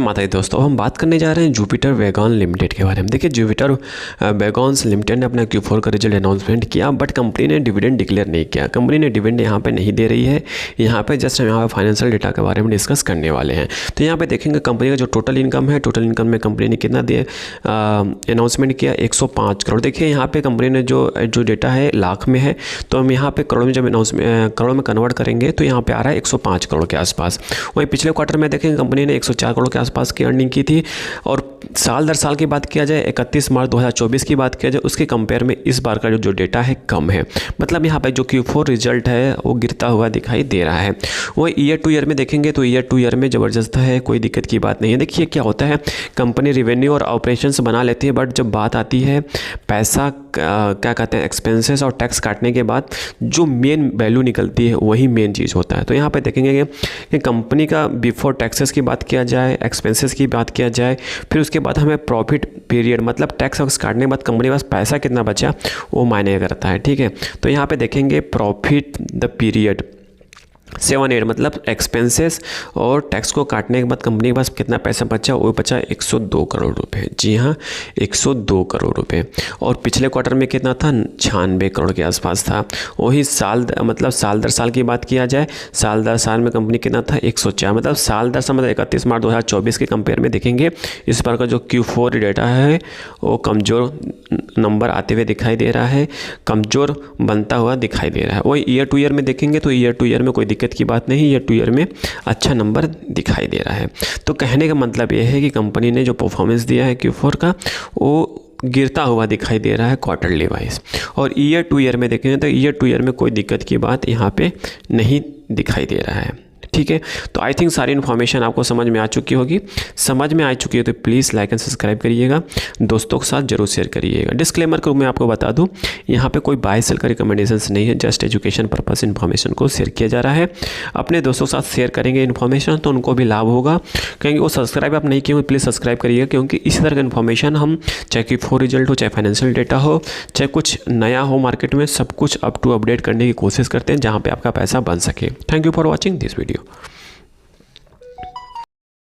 माता जी दोस्तों, हम बात करने जा रहे हैं जुपिटर वैगॉन लिमिटेड के बारे में। देखिए, जुपिटर वैगॉन्स लिमिटेड ने अपना Q4 का रिजल्ट अनाउंसमेंट किया, बट कंपनी ने डिविडेंड डिक्लेयर नहीं किया। कंपनी ने डिविडेंड यहाँ पे नहीं दे रही है। यहाँ पे जस्ट हम यहाँ पे फाइनेंशियल डेटा के बारे में डिस्कस करने वाले हैं। तो यहाँ पे देखेंगे कंपनी का जो टोटल इनकम है, टोटल इनकम में कंपनी ने कितना दिया अनाउंसमेंट किया, 105 करोड़। देखिए यहाँ पे कंपनी ने जो डेटा है लाख में है, तो हम यहाँ पे करोड़ में जब करोड़ में कन्वर्ट करेंगे तो यहाँ पे आ रहा है 105 करोड़ के आसपास। वहीं पिछले क्वार्टर में देखेंगे कंपनी ने 104 करोड़ के आसपास की अर्निंग की थी। और साल दर साल की बात किया जाए, 31 मार्च 2024 की बात किया जाए, उसके कंपेयर में इस बार का जो डेटा है कम है। मतलब यहाँ पे जो Q4 रिजल्ट है वो गिरता हुआ दिखाई दे रहा है। वो ईयर टू ईयर में देखेंगे तो ईयर टू ईयर में ज़बरदस्त है, कोई दिक्कत की बात नहीं है। देखिए क्या होता है, कंपनी रेवेन्यू और ऑपरेशंस बना लेती है, बट जब बात आती है पैसा क्या कहते हैं एक्सपेंसेस और टैक्स काटने के बाद जो मेन वैल्यू निकलती है वही मेन चीज़ होता है। तो यहाँ पे देखेंगे कि कंपनी का बिफोर टैक्सेस की बात किया जाए, एक्सपेंसेस की बात किया जाए, फिर उसके बाद हमें प्रॉफिट पीरियड मतलब टैक्स वैक्स काटने के बाद कंपनी के पास पैसा कितना बचा वो मायने करता है। ठीक है, तो यहाँ पे देखेंगे प्रॉफिट द पीरियड 78 मतलब एक्सपेंसेस और टैक्स को काटने के बाद कंपनी के पास कितना पैसा बचा, वो बचा 102 करोड़ रुपए। जी हाँ, 102 करोड़ रुपए। और पिछले क्वार्टर में कितना था, 96 करोड़ के आसपास था। वही साल दर साल की बात किया जाए, साल दर साल में कंपनी कितना था, 104। मतलब साल दर साल मतलब 31 मार्च 2024 के कंपेयर में देखेंगे इस बार का जो Q4 डेटा है वो कमज़ोर नंबर आते हुए दिखाई दे रहा है, कमज़ोर बनता हुआ दिखाई दे रहा है। वही ईयर टू ईयर में देखेंगे तो ईयर टू ईयर में कोई दिक्कत की बात नहीं, ईयर टू ईयर में अच्छा नंबर दिखाई दे रहा है। तो कहने का मतलब ये है कि कंपनी ने जो परफॉर्मेंस दिया है Q4 का वो गिरता हुआ दिखाई दे रहा है क्वार्टरली वाइज। और ईयर टू ईयर में देखेंगे तो ईयर टू ईयर में कोई दिक्कत की बात यहाँ पे नहीं दिखाई दे रहा है। ठीक है, तो आई थिंक सारी इन्फॉर्मेशन आपको समझ में आ चुकी होगी। समझ में आ चुकी है तो प्लीज़ लाइक एंड सब्सक्राइब करिएगा, दोस्तों के साथ जरूर शेयर करिएगा। डिस्क्लेमर को मैं आपको बता दूं, यहाँ पे कोई बाय सेल का रिकमेंडेशंस नहीं है, जस्ट एजुकेशन पर्पस इन्फॉर्मेशन को शेयर किया जा रहा है। अपने दोस्तों के साथ शेयर करेंगे इन्फॉर्मेशन तो उनको भी लाभ होगा, क्योंकि वो सब्सक्राइब आप नहीं किए हो प्लीज़ सब्सक्राइब करिएगा, क्योंकि इसी तरह का इन्फॉर्मेशन हम चाहे Q4 रिजल्ट हो, चाहे फाइनेंशियल डेटा हो, चाहे कुछ नया हो मार्केट में, सब कुछ अप टू अपडेट करने की कोशिश करते हैं जहाँ पर आपका पैसा बन सके। Thank you for watching this video.